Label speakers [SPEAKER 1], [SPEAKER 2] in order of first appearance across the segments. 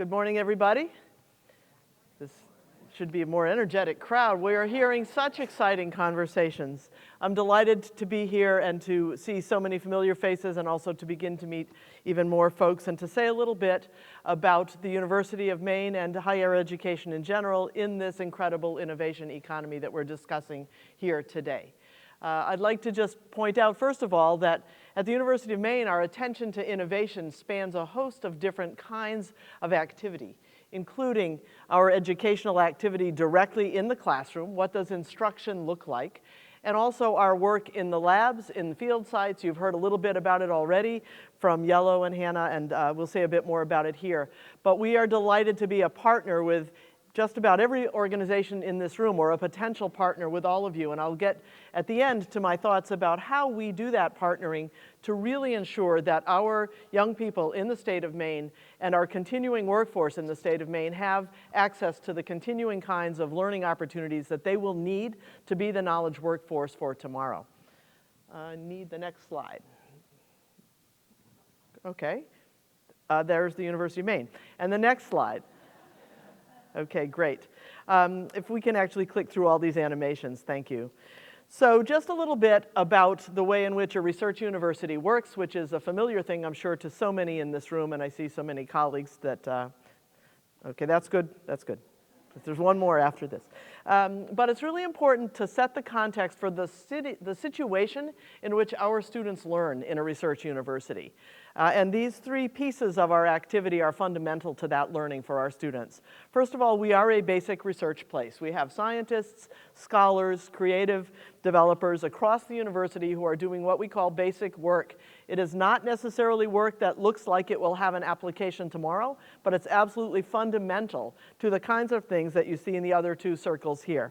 [SPEAKER 1] Good morning, everybody. This should be a more energetic crowd. We are hearing such exciting conversations. I'm delighted to be here and to see so many familiar faces and also to begin to meet even more folks and to say a little bit about the University of Maine and higher education in general in this incredible innovation economy that we're discussing here today. I'd like to just point out, first of all, that at the University of Maine, our attention to innovation spans a host of different kinds of activity, including our educational activity directly in the classroom. What does instruction look like? And also our work in the labs, in field sites. You've heard a little bit about it already from Yellow and Hannah, and we'll say a bit more about it here. But we are delighted to be a partner with just about every organization in this room, or a potential partner with all of you. And I'll get at the end to my thoughts about how we do that partnering to really ensure that our young people in the state of Maine and our continuing workforce in the state of Maine have access to the continuing kinds of learning opportunities that they will need to be the knowledge workforce for tomorrow. Need the next slide. Okay, there's the University of Maine. And the next slide. Okay, great. If we can actually click through all these animations, thank you. So just a little bit about the way in which a research university works, which is a familiar thing, I'm sure, to so many in this room, and I see so many colleagues that, okay, that's good, that's good. There's one more after this. But it's really important to set the context for the situation in which our students learn in a research university. And these three pieces of our activity are fundamental to that learning for our students. First of all, we are a basic research place. We have scientists, scholars, creative developers across the university who are doing what we call basic work. It is not necessarily work that looks like it will have an application tomorrow, but it's absolutely fundamental to the kinds of things that you see in the other two circles here.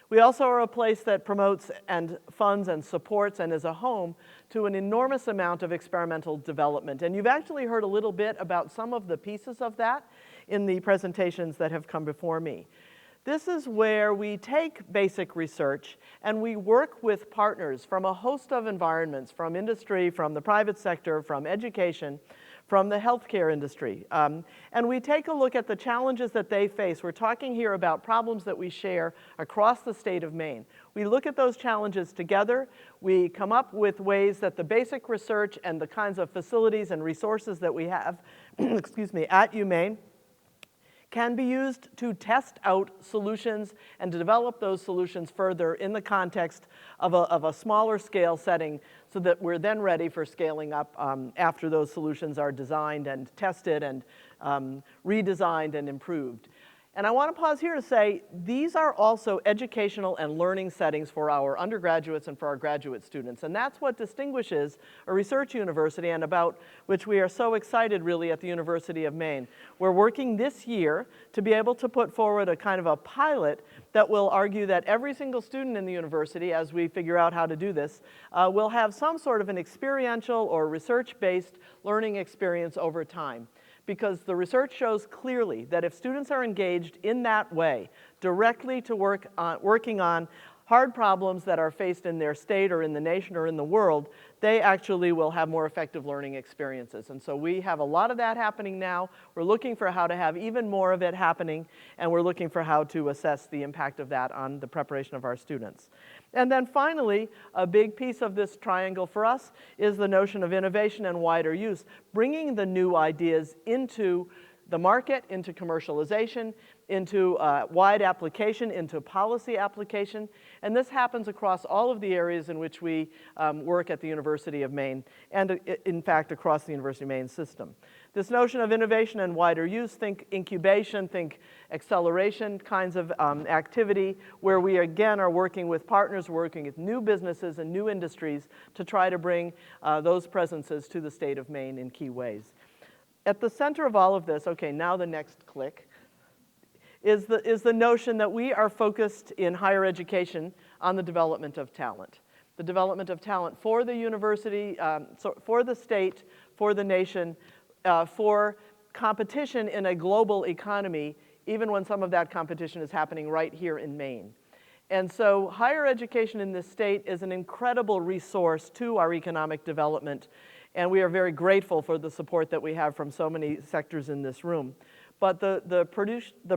[SPEAKER 1] We also are a place that promotes and funds and supports and is a home to an enormous amount of experimental development. And you've actually heard a little bit about some of the pieces of that in the presentations that have come before me. This is where we take basic research and we work with partners from a host of environments, from industry, from the private sector, from education, from the healthcare industry. And we take a look at the challenges that they face. We're talking here about problems that we share across the state of Maine. We look at those challenges together. We come up with ways that the basic research and the kinds of facilities and resources that we have excuse me, at UMaine can be used to test out solutions and to develop those solutions further in the context of a smaller scale setting so that we're then ready for scaling up after those solutions are designed and tested and redesigned and improved. And I want to pause here to say these are also educational and learning settings for our undergraduates and for our graduate students. And that's what distinguishes a research university and about which we are so excited really at the University of Maine. We're working this year to be able to put forward a kind of a pilot that will argue that every single student in the university, as we figure out how to do this, will have some sort of an experiential or research-based learning experience over time. Because the research shows clearly that if students are engaged in that way, directly to working on hard problems that are faced in their state or in the nation or in the world, they actually will have more effective learning experiences. And so we have a lot of that happening now. We're looking for how to have even more of it happening, and we're looking for how to assess the impact of that on the preparation of our students. And then finally, a big piece of this triangle for us is the notion of innovation and wider use, bringing the new ideas into the market, into commercialization, into wide application, into policy application. And this happens across all of the areas in which we work at the University of Maine, and in fact across the University of Maine system. This notion of innovation and wider use, think incubation, think acceleration kinds of activity, where we again are working with partners, working with new businesses and new industries to try to bring those presences to the state of Maine in key ways. At the center of all of this, okay, now the next click, is the notion that we are focused in higher education on the development of talent. The development of talent for the university, for the state, for the nation, for competition in a global economy, even when some of that competition is happening right here in Maine. And so higher education in this state is an incredible resource to our economic development, and we are very grateful for the support that we have from so many sectors in this room. but the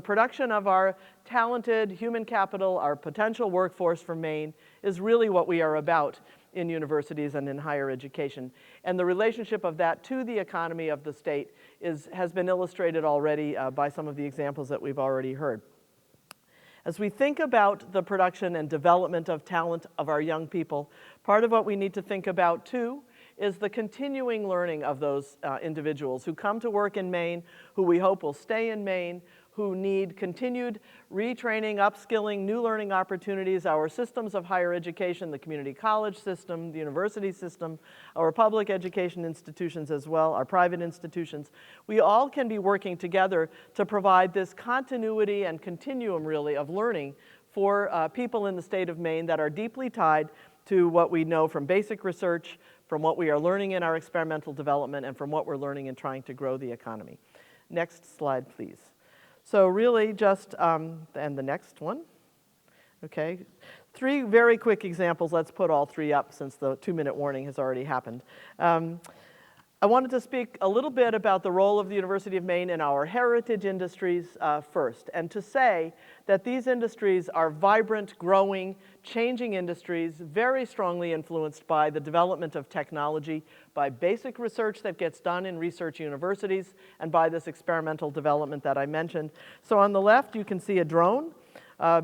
[SPEAKER 1] production of our talented human capital, our potential workforce for Maine, is really what we are about in universities and in higher education. And the relationship of that to the economy of the state has been illustrated already by some of the examples that we've already heard. As we think about the production and development of talent of our young people, part of what we need to think about too is the continuing learning of those individuals who come to work in Maine, who we hope will stay in Maine, who need continued retraining, upskilling, new learning opportunities, our systems of higher education, the community college system, the university system, our public education institutions as well, our private institutions. We all can be working together to provide this continuity and continuum, really, of learning for people in the state of Maine that are deeply tied to what we know from basic research, from what we are learning in our experimental development, and from what we're learning in trying to grow the economy. Next slide, please. So really just, and the next one, okay. 3 very quick examples. Let's put all 3 up since the 2-minute warning has already happened. I wanted to speak a little bit about the role of the University of Maine in our heritage industries first, and to say that these industries are vibrant, growing, changing industries, very strongly influenced by the development of technology, by basic research that gets done in research universities, and by this experimental development that I mentioned. So on the left, you can see a drone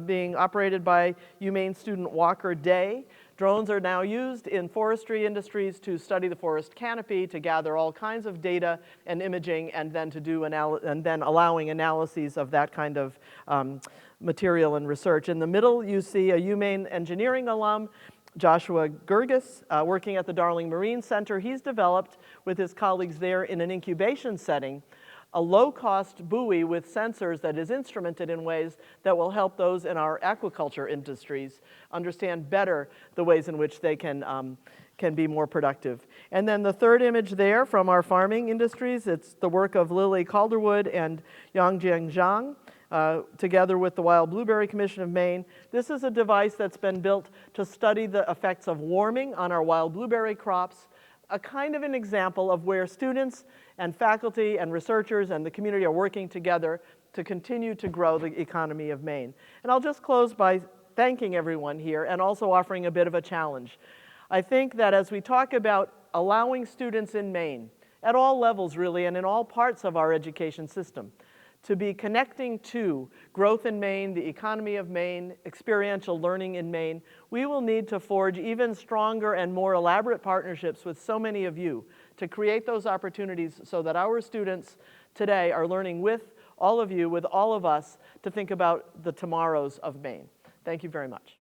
[SPEAKER 1] being operated by UMaine student Walker Day. Drones are now used in forestry industries to study the forest canopy, to gather all kinds of data and imaging, and then to do allowing analyses of that kind of material and research. In the middle, you see a UMaine engineering alum, Joshua Gerges, working at the Darling Marine Center. He's developed with his colleagues there in an incubation setting a low-cost buoy with sensors that is instrumented in ways that will help those in our aquaculture industries understand better the ways in which they can be more productive. And then the third image there from our farming industries, it's the work of Lily Calderwood and Yongjiang Zhang, together with the Wild Blueberry Commission of Maine. This is a device that's been built to study the effects of warming on our wild blueberry crops, a kind of an example of where students and faculty and researchers and the community are working together to continue to grow the economy of Maine. And I'll just close by thanking everyone here and also offering a bit of a challenge. I think that as we talk about allowing students in Maine, at all levels really, and in all parts of our education system, to be connecting to growth in Maine, the economy of Maine, experiential learning in Maine, we will need to forge even stronger and more elaborate partnerships with so many of you to create those opportunities so that our students today are learning with all of you, with all of us, to think about the tomorrows of Maine. Thank you very much.